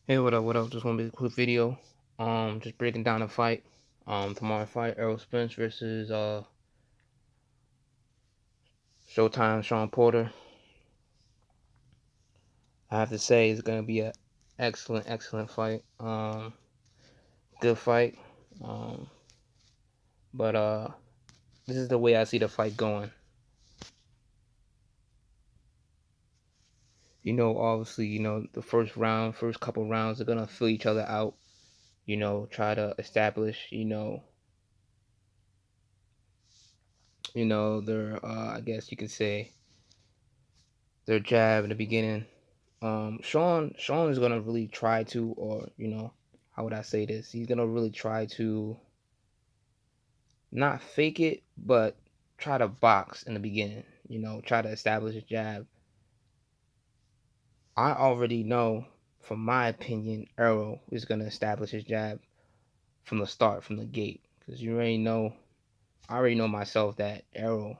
Hey, what up, what up? Just want to be a quick video. Just breaking down the fight. Tomorrow fight, Errol Spence versus Showtime Shawn Porter. I have to say it's gonna be a excellent fight. Good fight. Um, but this is the way I see the fight going. Obviously, the first couple rounds, they're gonna fill each other out. Try to establish, their I guess you could say their jab in the beginning. Shawn is gonna really try to, or how would I say this? He's gonna really try to not fake it, but try to box in the beginning. Try to establish a jab. I already know, from my opinion, Errol is gonna establish his jab from the start, from the gate, because you already know. I already know myself that Errol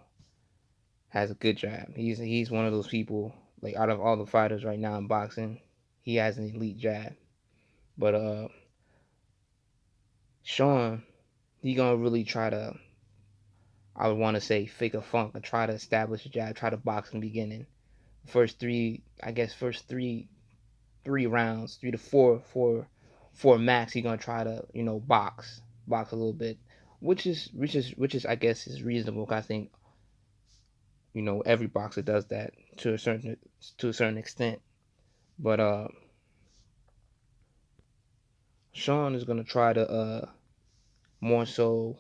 has a good jab. He's one of those people, like, out of all the fighters right now in boxing, he has an elite jab. But Shawn, he gonna really try to, I would want to say, fake a funk and try to establish a jab, try to box in the beginning. First three rounds, 3 to 4 max. He gonna try to box a little bit, which is I guess is reasonable. I think every boxer does that to a certain extent. But Shawn is gonna try to more so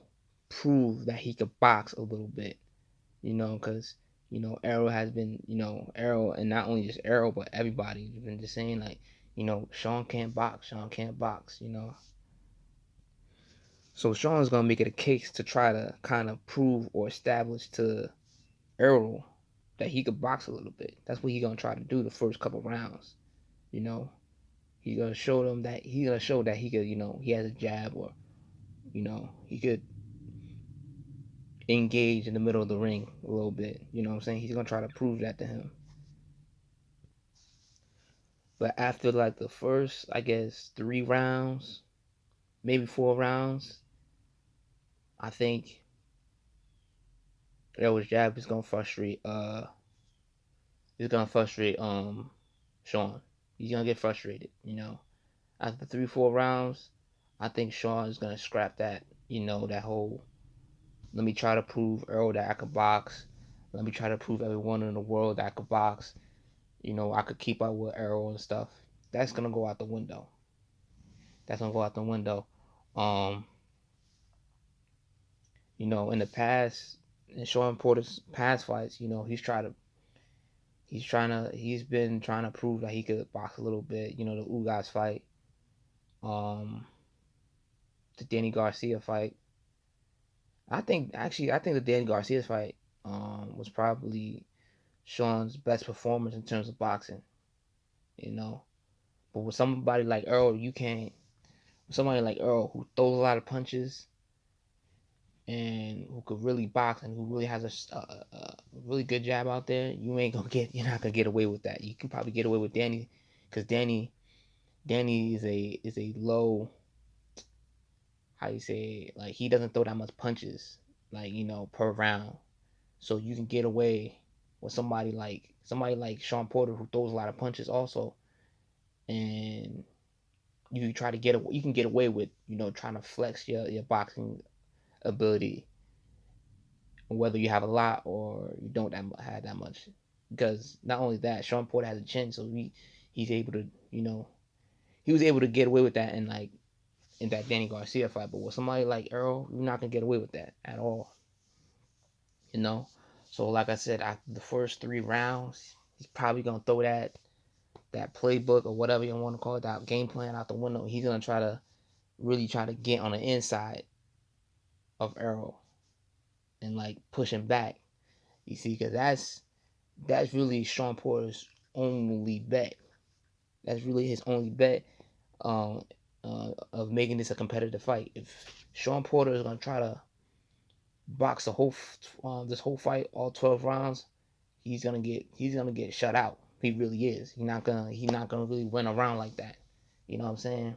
prove that he could box a little bit. Because Errol has been, Errol, and not only just Errol, but everybody has been just saying, like, Shawn can't box, Shawn can't box. So Shawn's gonna make it a case to try to kind of prove or establish to Errol that he could box a little bit. That's what he's gonna try to do the first couple rounds. You know, he's gonna show them that he could, he has a jab, or he could engage in the middle of the ring a little bit. You know what I'm saying? He's gonna try to prove that to him. But after, like, the first, I guess, 3 rounds, maybe 4 rounds, I think Errol's jab is gonna frustrate. Is gonna frustrate Shawn. He's gonna get frustrated. After 3 4 rounds, I think Shawn is gonna scrap that. That whole, let me try to prove Errol that I could box. Let me try to prove everyone in the world that I could box. I could keep up with Errol and stuff. That's gonna go out the window. That's gonna go out the window. Um, in the past, in Shawn Porter's past fights, he's been trying to prove that he could box a little bit. The Ugas fight, um, the Danny Garcia fight. I think the Danny Garcia fight was probably Shawn's best performance in terms of boxing. You know, but with somebody like Errol, you can't. With somebody like Errol, who throws a lot of punches and who could really box and who really has a really good jab out there, you're not gonna get away with that. You can probably get away with Danny, because Danny is a low, how you say, like, he doesn't throw that much punches, like, per round. So you can get away with somebody like Shawn Porter, who throws a lot of punches also, and you can get away with trying to flex your boxing ability, whether you have a lot or you don't have that much. Because not only that, Shawn Porter has a chin, so he's able to he was able to get away with that in that Danny Garcia fight. But with somebody like Errol, you're not gonna get away with that at all. You know. So, like I said, after the first 3 rounds, he's probably gonna throw that playbook, or whatever you want to call it, that game plan, out the window. He's gonna try to get on the inside of Errol and, like, push him back. You see, because that's really Shawn Porter's only bet. That's really his only bet, of making this a competitive fight. If Shawn Porter is gonna try to box this whole fight, all 12 rounds, he's gonna get shut out. He really is. He's not gonna really run around like that. You know what I'm saying?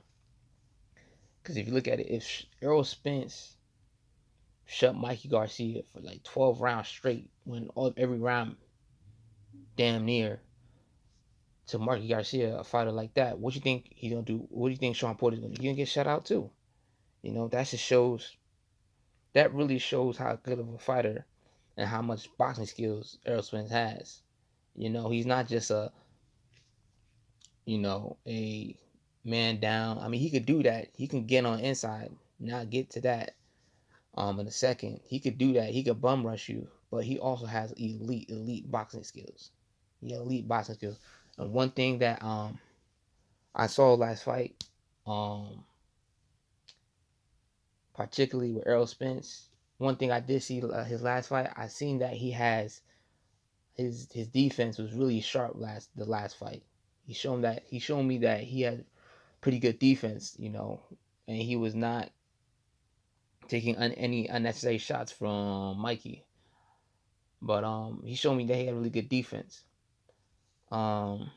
Because if you look at it, if Errol Spence shut Mikey Garcia for like 12 rounds straight, when every round damn near to Mikey Garcia, a fighter like that, what you think he's gonna do? What do you think Shawn Porter's gonna do? He's gonna get shut out too. You know, that just shows. That really shows how good of a fighter and how much boxing skills Errol Spence has. You know, he's not just a man down. I mean, he could do that. He can get on inside. Not get to that in a second. He could do that. He could bum rush you, but he also has elite boxing skills. He has elite boxing skills. And one thing that I saw last fight, um particularly with Errol Spence, one thing I did see his last fight, I seen that he has his defense was really sharp the last fight. He showed me that he had pretty good defense, and he was not taking any unnecessary shots from Mikey. But he showed me that he had really good defense. Um,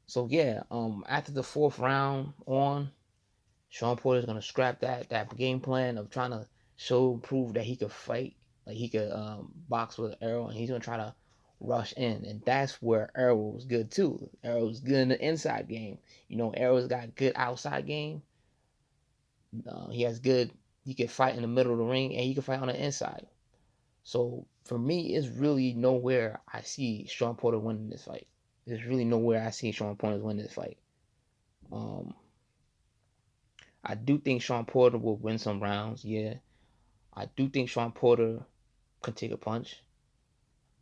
so yeah, after the fourth round on, Shawn Porter's gonna scrap that game plan of trying to prove that he could fight, like he could box with Errol, and he's gonna try to rush in, and that's where Errol was good too. Errol was good in the inside game. Errol's got good outside game. He has good. He can fight in the middle of the ring, and he can fight on the inside. So for me, it's really nowhere I see Shawn Porter winning this fight. There's really nowhere I see Shawn Porter winning this fight. Um, I do think Shawn Porter will win some rounds. Yeah, I do think Shawn Porter can take a punch.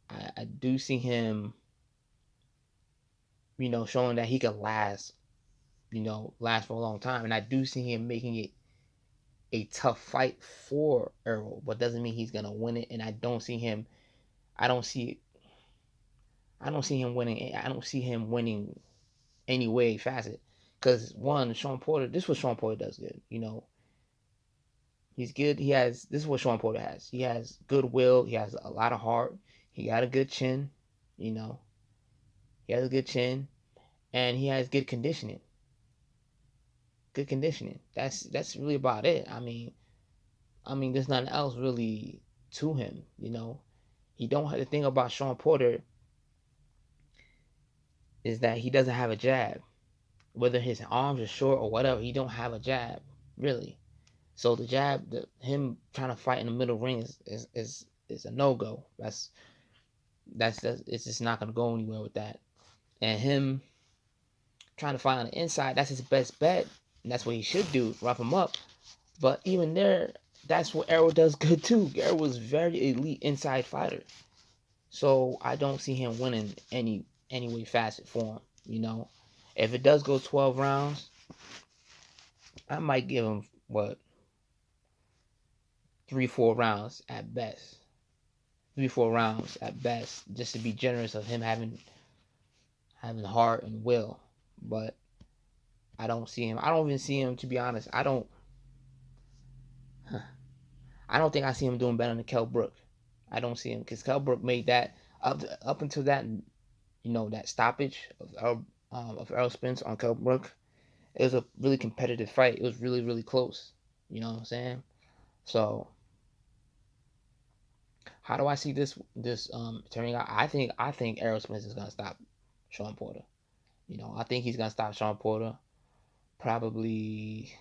I do see him, showing that he can last, last for a long time, and I do see him making it a tough fight for Errol, but doesn't mean he's gonna win it. And I don't see him. I don't see. I don't see him winning. I don't see him winning any way facet. Because one, Shawn Porter. This is what Shawn Porter does good. He's good. This is what Shawn Porter has. He has good will. He has a lot of heart. He got a good chin. You know, he has a good chin, and he has good conditioning. Good conditioning. That's really about it. I mean, there's nothing else really to him. He don't have the thing about Shawn Porter is that he doesn't have a jab. Whether his arms are short or whatever, he don't have a jab really. So the jab, him trying to fight in the middle ring is a no go. That's it's just not gonna go anywhere with that. And him trying to fight on the inside, that's his best bet. And that's what he should do, rough him up. But even there, that's what Errol does good too. Errol was very elite inside fighter. So I don't see him winning any way facet for him. If it does go 12 rounds, I might give him what 3-4 rounds at best. 3-4 rounds at best, just to be generous of him having heart and will. But I don't see him. I don't even see him, to be honest. I don't. I don't think I see him doing better than Kell Brook. I don't see him because Kell Brook made that up until that that stoppage of Errol Spence on Kell Brook. It was a really competitive fight. It was really close. You know what I'm saying? So how do I see this turning out? I think Errol Spence is gonna stop Shawn Porter. I think he's gonna stop Shawn Porter probably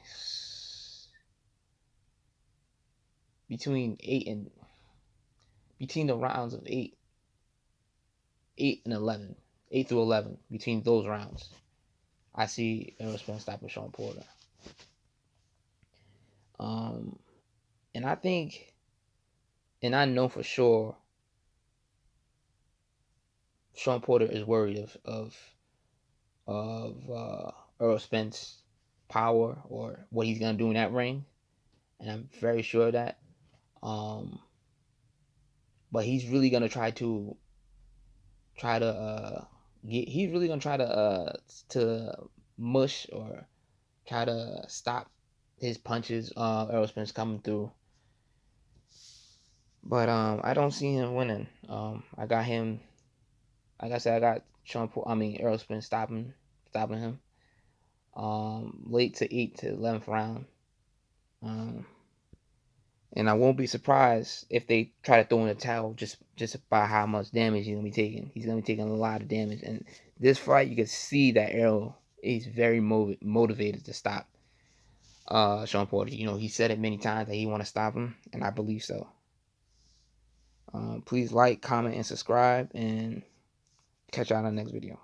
between between the rounds of 8 and 11, 8 through 11, between those rounds. I see Errol Spence stopping Shawn Porter. And I think, and I know for sure, Shawn Porter is worried of Errol Spence power or what he's gonna do in that ring, and I'm very sure of that. But he's really gonna try to he's really gonna try to mush or try to stop his punches. Errol Spence coming through, but I don't see him winning. I got him. Like I said, I got Errol Spence stopping him. late to 8th to 11th round. And I won't be surprised if they try to throw in the towel just by how much damage he's gonna be taking. He's gonna be taking a lot of damage, and this fight you can see that Errol is very motivated to stop Shawn Porter. You know, he said it many times that he want to stop him, and I believe so. Please like, comment, and subscribe, and catch you on the next video.